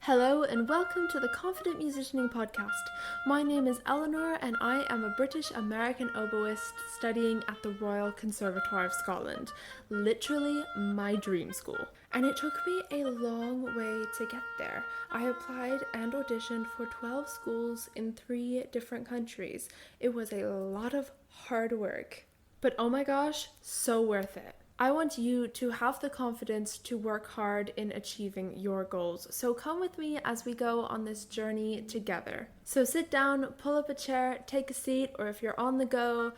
Hello and welcome to the Confident Musicianing Podcast. My name is Eleanor and I am a British American oboist studying at the Royal Conservatoire of Scotland, literally my dream school. And it took me a long way to get there. I applied and auditioned for 12 schools in 3 different countries. It was a lot of hard work, but oh my gosh, so worth it. I want you to have the confidence to work hard in achieving your goals. So come with me as we go on this journey together. So sit down, pull up a chair, take a seat, or if you're on the go,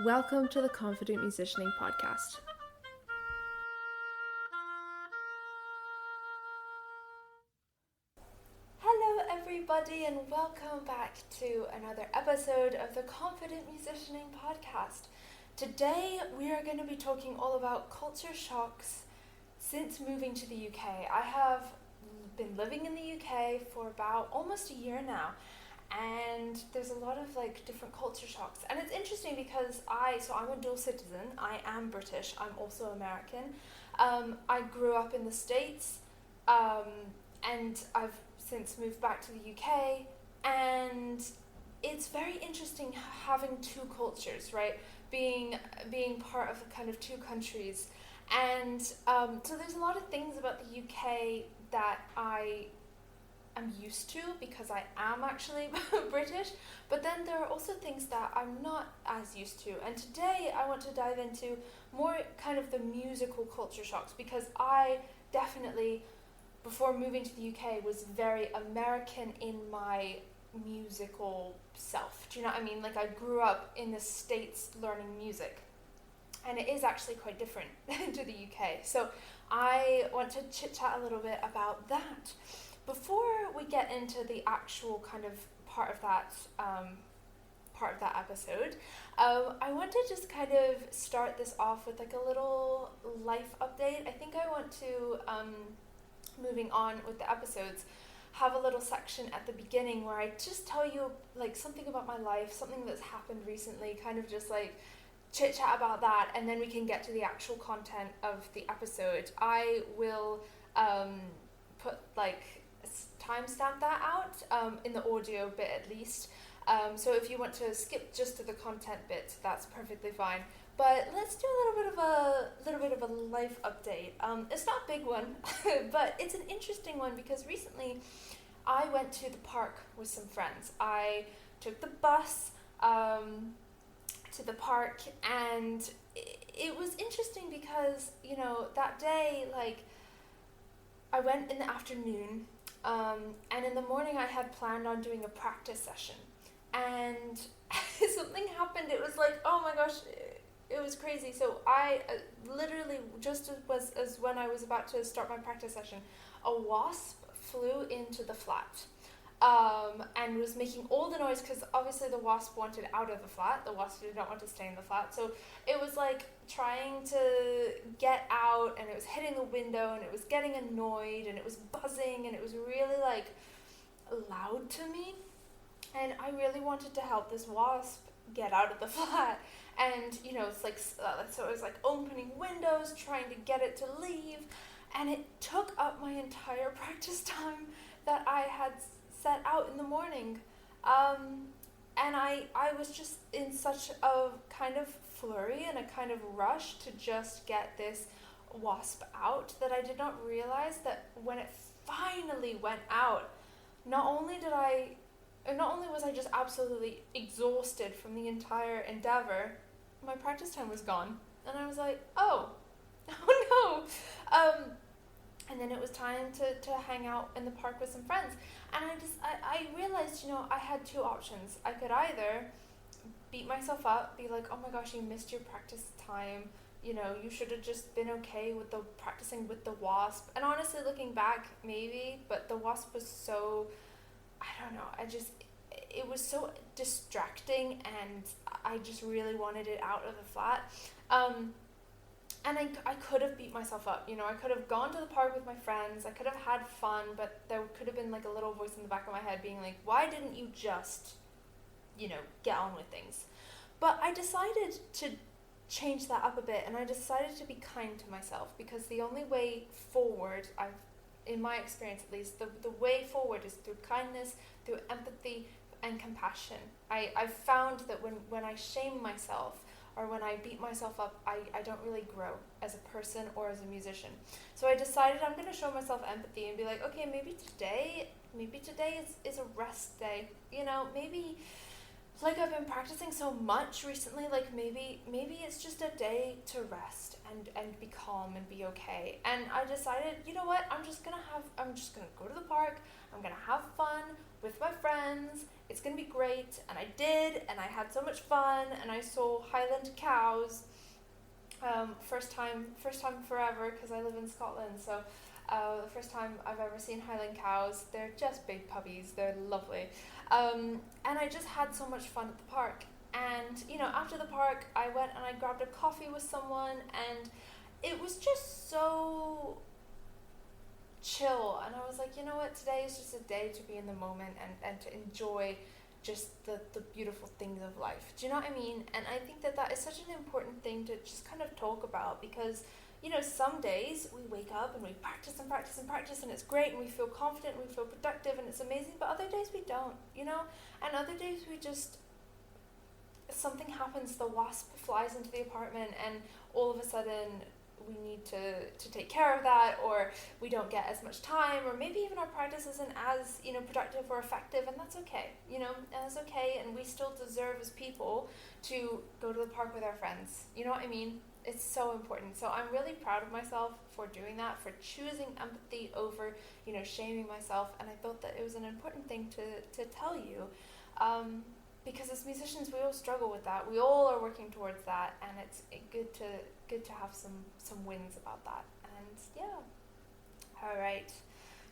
welcome to the Confident Musicianing Podcast. Hello everybody and welcome back to another episode of the Confident Musicianing Podcast. Today we are going to be talking all about culture shocks since moving to the UK. I have been living in the UK for about almost a year now, and there's a lot of different culture shocks. And it's interesting because I'm a dual citizen. I am British, I'm also American. I grew up in the States, and I've since moved back to the UK, and it's very interesting having two cultures, right? Being part of kind of two countries, and so there's a lot of things about the UK that I am used to because I am actually British, but then there are also things that I'm not as used to. And today I want to dive into more kind of the musical culture shocks, because I definitely, before moving to the UK, was very American in my musical self. Do you know what I mean? I grew up in the States learning music, and it is actually quite different to the UK. So I want to chit chat a little bit about that. Before we get into the actual kind of part of that episode, I want to just kind of start this off with a little life update. I think I want to, moving on with the episodes, have a little section at the beginning where I just tell you something about my life, something that's happened recently, kind of just chit chat about that, and then we can get to the actual content of the episode. I will put timestamp that out in the audio bit at least. So if you want to skip just to the content bit, that's perfectly fine. But let's do a little bit of a life update. It's not a big one, but it's an interesting one because recently I went to the park with some friends. I took the bus to the park, and it was interesting because, that day, I went in the afternoon, and in the morning I had planned on doing a practice session, and something happened. It was oh my gosh, it was crazy. So I literally, just as when I was about to start my practice session, a wasp flew into the flat, and was making all the noise because obviously the wasp wanted out of the flat. The wasp did not want to stay in the flat. So it was trying to get out, and it was hitting the window, and it was getting annoyed, and it was buzzing, and it was really loud to me. And I really wanted to help this wasp get out of the flat. And, so I was opening windows, trying to get it to leave. And it took up my entire practice time that I had set out in the morning. And I was just in such a kind of flurry and a kind of rush to just get this wasp out that I did not realize that when it finally went out, not only was I just absolutely exhausted from the entire endeavor, my practice time was gone. And I was oh no. And then it was time to hang out in the park with some friends. And I realized, I had two options. I could either beat myself up, be oh my gosh, you missed your practice time. You should have just been okay with the practicing with the wasp. And honestly, looking back, maybe, but the wasp was so, I don't know, it was so distracting, and I just really wanted it out of the flat. And I could have beat myself up, I could have gone to the park with my friends, I could have had fun, but there could have been a little voice in the back of my head being why didn't you just, get on with things? But I decided to change that up a bit, and I decided to be kind to myself, because the only way forward, I've in my experience at least, the way forward is through kindness, through empathy, and compassion. I've found that when I shame myself or when I beat myself up, I don't really grow as a person or as a musician. So I decided I'm going to show myself empathy and be like, okay, maybe today is a rest day. You know, maybe like I've been practicing so much recently, like maybe it's just a day to rest and be calm and be okay. And I decided, you know what, I'm just gonna go to the park, I'm gonna have fun with my friends, it's gonna be great. And I did, and I had so much fun, and I saw Highland cows, first time forever, because I live in Scotland, so the first time I've ever seen Highland cows. They're just big puppies, they're lovely. And I just had so much fun at the park. And, you know, after the park, I went and I grabbed a coffee with someone, and it was just so chill. And I was like, you know what, today is just a day to be in the moment and to enjoy just the beautiful things of life. Do you know what I mean? And I think that is such an important thing to just kind of talk about, because, you know, some days we wake up and we practice and practice and practice, and it's great, and we feel confident, and we feel productive, and it's amazing, but other days we don't, you know? And other days we just, something happens, the wasp flies into the apartment, and all of a sudden we need to take care of that, or we don't get as much time, or maybe even our practice isn't as, you know, productive or effective, and that's okay, you know, and that's okay, and we still deserve as people to go to the park with our friends, you know what I mean? It's so important. So I'm really proud of myself for doing that, for choosing empathy over, you know, shaming myself, and I thought that it was an important thing to tell you, because as musicians we all struggle with that. We all are working towards that, and it's good to have some wins about that. And yeah, all right.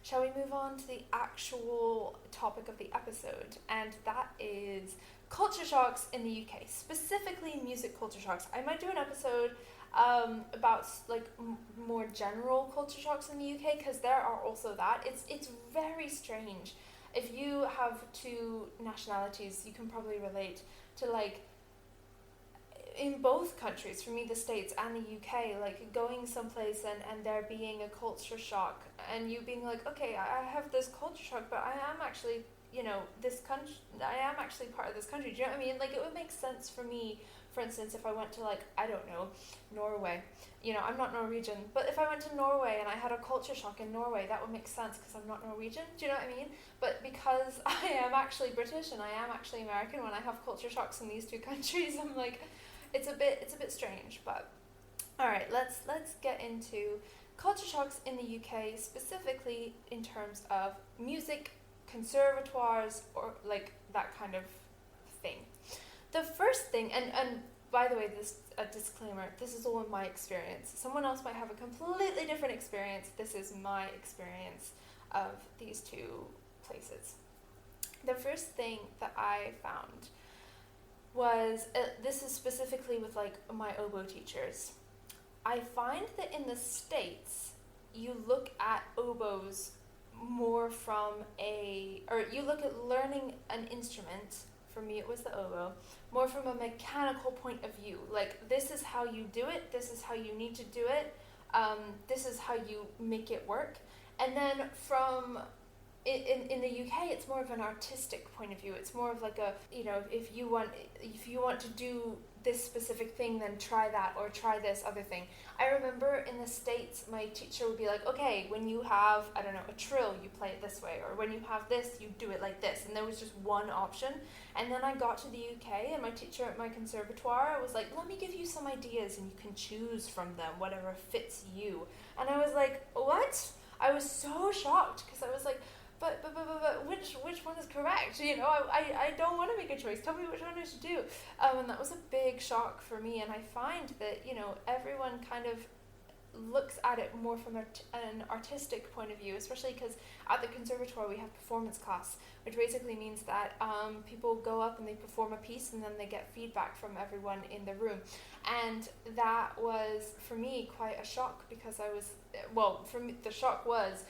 Shall we move on to the actual topic of the episode? And that is culture shocks in the UK, specifically music culture shocks. I might do an episode about like more general culture shocks in the UK, because there are also that. It's very strange. If you have two nationalities, you can probably relate to, like, in both countries, for me the States and the UK, like going someplace and there being a culture shock, and you being like, okay, I have this culture shock, but I am actually, you know, I am actually part of this country. Do you know what I mean? Like, it would make sense for me, for instance, if I went to, like, I don't know, Norway. You know, I'm not Norwegian, but if I went to Norway and I had a culture shock in Norway, that would make sense because I'm not Norwegian. Do you know what I mean? But because I am actually British and I am actually American, when I have culture shocks in these two countries, I'm like, it's a bit strange. But all right, let's get into culture shocks in the UK, specifically in terms of music conservatoires, or like that kind of thing. The first thing, and by the way, this a disclaimer, this is all in my experience. Someone else might have a completely different experience. This is my experience of these two places. The first thing that I found was, this is specifically with like my oboe teachers. I find that in the States, you look at oboes more from you look at learning an instrument, for me it was the oboe, more from a mechanical point of view. Like, this is how you do it, this is how you need to do it, this is how you make it work. And then from in the UK, it's more of an artistic point of view. It's more of like a, you know, if you want to do this specific thing, then try that, or try this other thing. I remember in the States, my teacher would be like, okay, when you have, I don't know, a trill, you play it this way, or when you have this, you do it like this. And there was just one option. And then I got to the UK, and my teacher at my conservatoire was like, let me give you some ideas, and you can choose from them whatever fits you. And I was like, what? I was so shocked, because I was like, but which one is correct? You know, I don't want to make a choice. Tell me which one I should do. And that was a big shock for me. And I find that, you know, everyone kind of looks at it more from an artistic point of view, especially because at the conservatoire we have performance class, which basically means that people go up and they perform a piece, and then they get feedback from everyone in the room. And that was, for me, quite a shock, because for me, the shock was,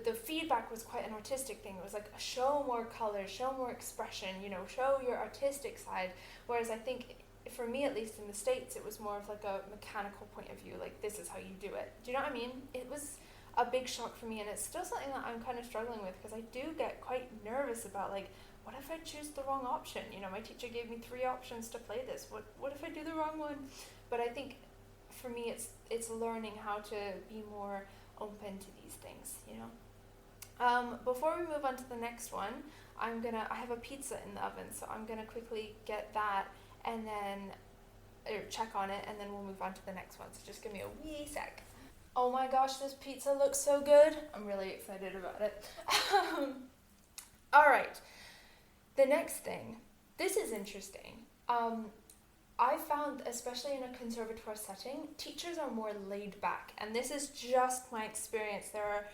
the feedback was quite an artistic thing. It was like, show more color, show more expression, you know, show your artistic side. Whereas I think, for me at least in the States, it was more of like a mechanical point of view, like, this is how you do it. Do you know what I mean? It was a big shock for me, and it's still something that I'm kind of struggling with, because I do get quite nervous about, like, what if I choose the wrong option? You know, my teacher gave me 3 options to play this. What if I do the wrong one? But I think for me it's learning how to be more open to these things, you know. Before we move on to the next one, I have a pizza in the oven, so I'm gonna quickly get that and then check on it, and then we'll move on to the next one. So just give me a wee sec. Oh my gosh, this pizza looks so good. I'm really excited about it. All right, the next thing. This is interesting. I found, especially in a conservatoire setting, teachers are more laid back, and this is just my experience. There are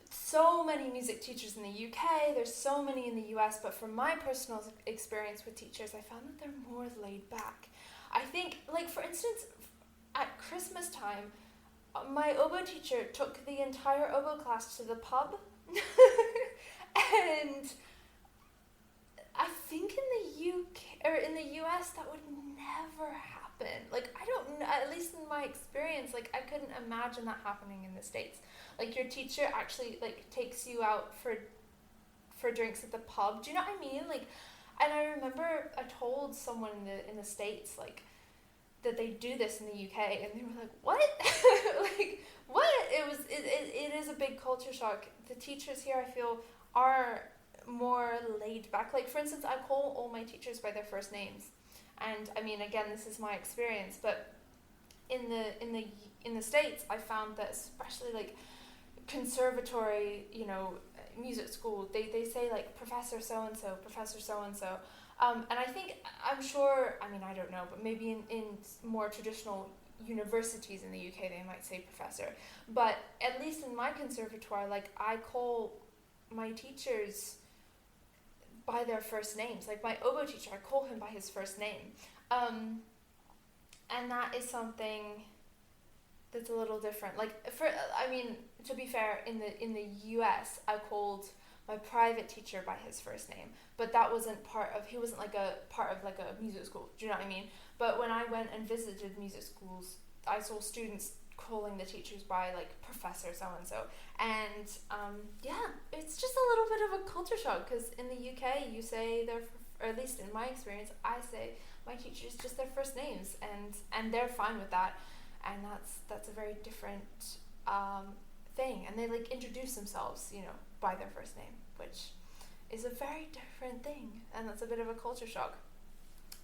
so many music teachers in the UK, there's so many in the US, but from my personal experience with teachers, I found that they're more laid back. I think, like, for instance, at Christmas time, my oboe teacher took the entire oboe class to the pub, and I think in the UK, or in the US, that would never happen. Like, I don't know, at least in my experience, like, I couldn't imagine that happening in the States. Like, your teacher actually, like, takes you out for drinks at the pub. Do you know what I mean? Like, and I remember I told someone in the States, like, that they do this in the UK, and they were like, what? Like, what? It is a big culture shock. The teachers here, I feel, are more laid back. Like, for instance, I call all my teachers by their first names. And I mean, again, this is my experience, but in the States, I found that, especially like conservatory, you know, music school, they say like Professor so and so, Professor so and so. And I'm sure, I mean, I don't know, but maybe in more traditional universities in the UK, they might say professor. But at least in my conservatoire, like, I call my teachers by their first names. Like, my oboe teacher, I call him by his first name. And that is something that's a little different. Like, to be fair, in the US, I called my private teacher by his first name, but that wasn't he wasn't like a part of like a music school. Do you know what I mean? But when I went and visited music schools, I saw students calling the teachers by like Professor so and so, and it's just a little bit of a culture shock, because in the UK you say or at least in my experience, I say my teachers just their first names, and they're fine with that, and that's a very different thing, and they like introduce themselves, you know, by their first name, which is a very different thing, and that's a bit of a culture shock.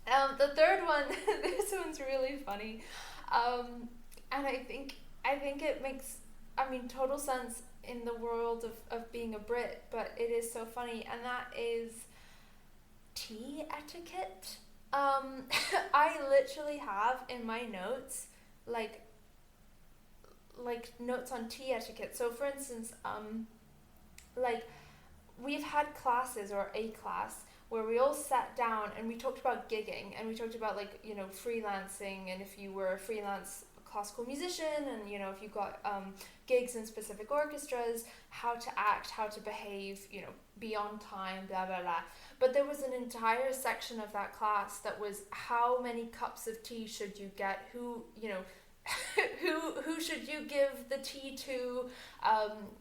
The third one, this one's really funny, and I think it makes, I mean, total sense in the world of being a Brit, but it is so funny, and that is tea etiquette. I literally have in my notes like notes on tea etiquette. So for instance, like, we've had classes, or a class, where we all sat down and we talked about gigging, and we talked about, like, you know, freelancing, and if you were a freelance classical musician, and, you know, if you got gigs in specific orchestras, how to act, how to behave, you know, be on time, blah blah blah. But there was an entire section of that class that was, how many cups of tea should you get, who, you know, who should you give the tea to,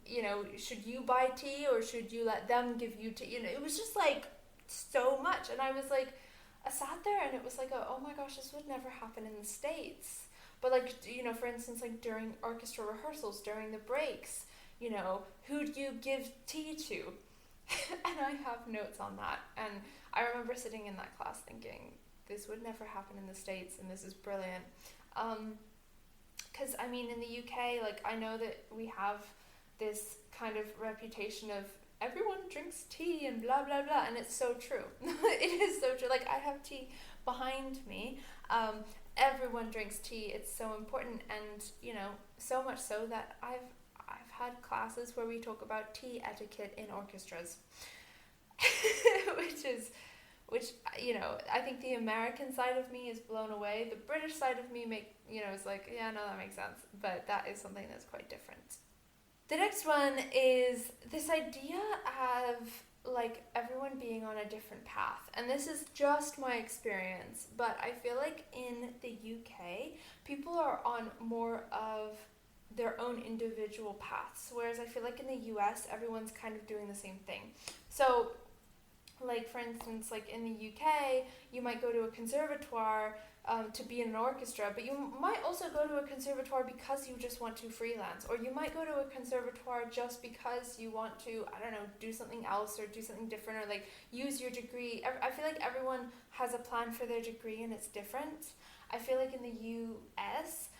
you know, should you buy tea or should you let them give you tea? You know, it was just like so much, and I was like, I sat there and it was like, oh my gosh, this would never happen in the States. But like, you know, for instance, like during orchestra rehearsals, during the breaks, you know, who do you give tea to? And I have notes on that, and I remember sitting in that class thinking, this would never happen in the States, and this is brilliant. Because, I mean, in the UK, like, I know that we have this kind of reputation of everyone drinks tea and blah, blah, blah, and it's so true. It is so true. Like, I have tea behind me. Everyone drinks tea. It's so important, and, you know, so much so that I've had classes where we talk about tea etiquette in orchestras, which, you know, I think the American side of me is blown away. The British side of me is like, yeah, no, that makes sense. But that is something that's quite different. The next one is this idea of, like, everyone being on a different path. And this is just my experience, but I feel like in the UK, people are on more of their own individual paths, whereas I feel like in the US everyone's kind of doing the same thing. So like for instance, like in the UK you might go to a conservatoire to be in an orchestra, but you might also go to a conservatoire because you just want to freelance, or you might go to a conservatoire just because you want to, I don't know, do something else or do something different, or like use your degree. I feel like everyone has a plan for their degree and it's different. I feel like in the US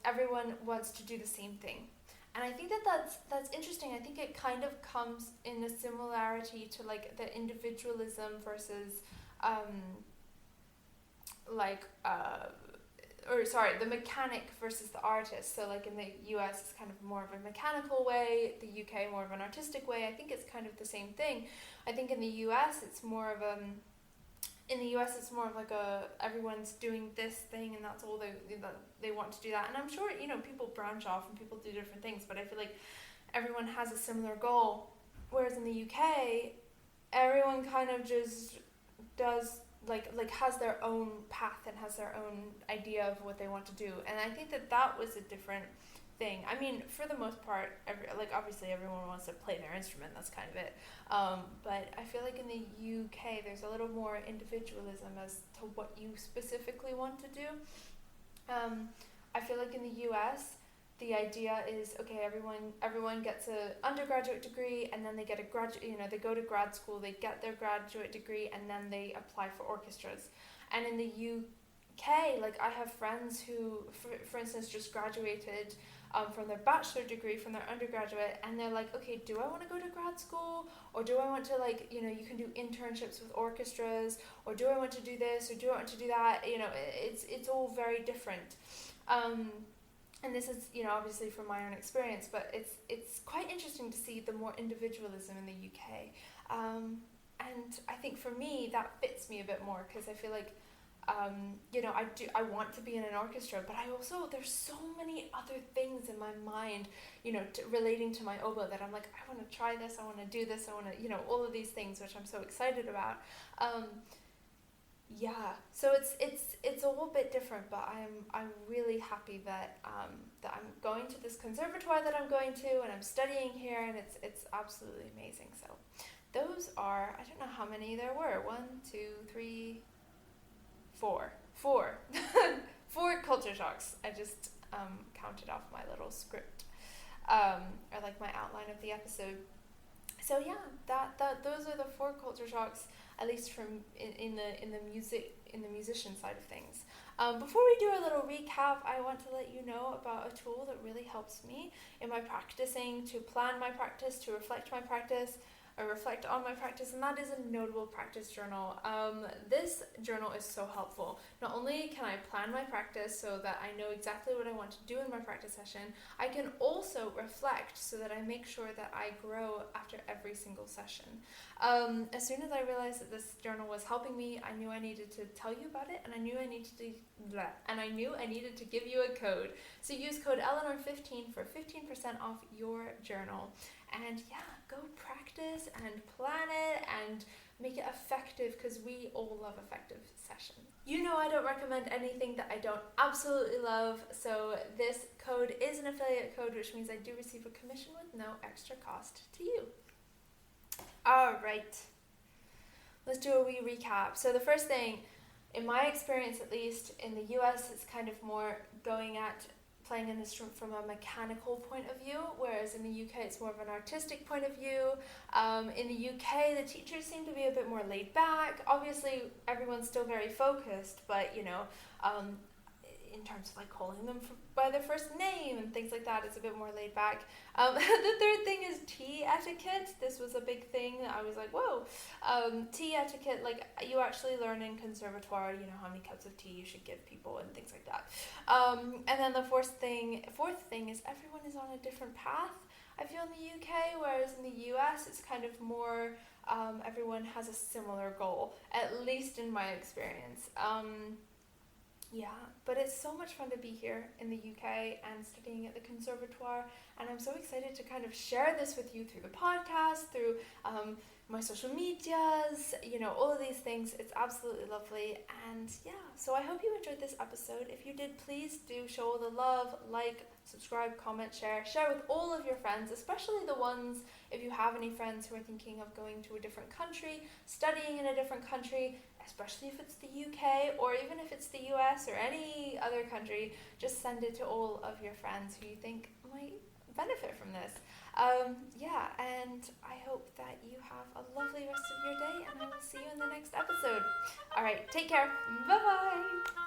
everyone wants to do the same thing, and I think that that's interesting. I think it kind of comes in a similarity to like the individualism versus the mechanic versus the artist. So like in the US it's kind of more of a mechanical way, the UK more of an artistic way. I think it's kind of the same thing. I think in the US it's more of like everyone's doing this thing and that's all they want to do that. And I'm sure, people branch off and people do different things, but I feel like everyone has a similar goal. Whereas in the UK, everyone kind of just does has their own path and has their own idea of what they want to do. And I think that was a different thing. I mean, for the most part, obviously everyone wants to play their instrument. That's kind of it. But I feel like in the UK, there's a little more individualism as to what you specifically want to do. I feel like in the US, the idea is, okay, everyone gets an undergraduate degree, and then they get they go to grad school, they get their graduate degree, and then they apply for orchestras. And in the UK, like I have friends who, for instance, just graduated from their bachelor degree from their undergraduate, and they're like, okay, do I want to go to grad school, or do I want to you can do internships with orchestras, or do I want to do this, or do I want to do that? It's all very different. And this is, obviously from my own experience, but it's quite interesting to see the more individualism in the UK. And I think for me, that fits me a bit more, because I feel like, I want to be in an orchestra, but there's so many other things in my mind, relating to my oboe, that I'm like, I want to try this, I want to do this, I want to, all of these things, which I'm so excited about. So it's a little bit different, but I'm really happy that I'm going to this conservatoire that I'm going to, and I'm studying here, and it's absolutely amazing. So those are, I don't know how many there were, 1, 2, 3, 4 4 culture shocks. I just counted off my little script, or like my outline of the episode. So yeah, those are the 4 culture shocks, at least from in the musician side of things. Before we do a little recap, I want to let you know about a tool that really helps me in my practicing, to plan my practice, to reflect my practice, or reflect on my practice, and that is a notable practice journal. This journal is so helpful. Not only can I plan my practice so that I know exactly what I want to do in my practice session, I can also reflect so that I make sure that I grow after every single session. As soon as I realized that this journal was helping me, I knew I needed to tell you about it, and I knew I needed to give you a code. So use code Eleanor15 for 15% off your journal. And yeah, go practice and plan it and make it effective, because we all love effective sessions. I don't recommend anything that I don't absolutely love, so this code is an affiliate code, which means I do receive a commission with no extra cost to you. Alright, let's do a wee recap. So the first thing, in my experience at least, in the US, it's kind of more going at playing an instrument from a mechanical point of view, whereas in the UK it's more of an artistic point of view. In the UK, the teachers seem to be a bit more laid back. Obviously, everyone's still very focused, but in terms of like calling them by their first name and things like that, it's a bit more laid back. The third thing is tea etiquette. This was a big thing. I was like, whoa. Tea etiquette, like you actually learn in conservatoire, how many cups of tea you should give people and things like that. And then the fourth thing is everyone is on a different path, I feel, in the UK, whereas in the US it's kind of more everyone has a similar goal, at least in my experience. Yeah, but it's so much fun to be here in the UK and studying at the Conservatoire. And I'm so excited to kind of share this with you through the podcast, through my social medias, all of these things. It's absolutely lovely. And yeah, so I hope you enjoyed this episode. If you did, please do show all the love, like, subscribe, comment, share with all of your friends, especially the ones, if you have any friends who are thinking of going to a different country, studying in a different country, especially if it's the UK or even if it's the US or any other country. Just send it to all of your friends who you think might benefit from this. Yeah, and I hope that you have a lovely rest of your day, and I will see you in the next episode. All right, take care. Bye bye.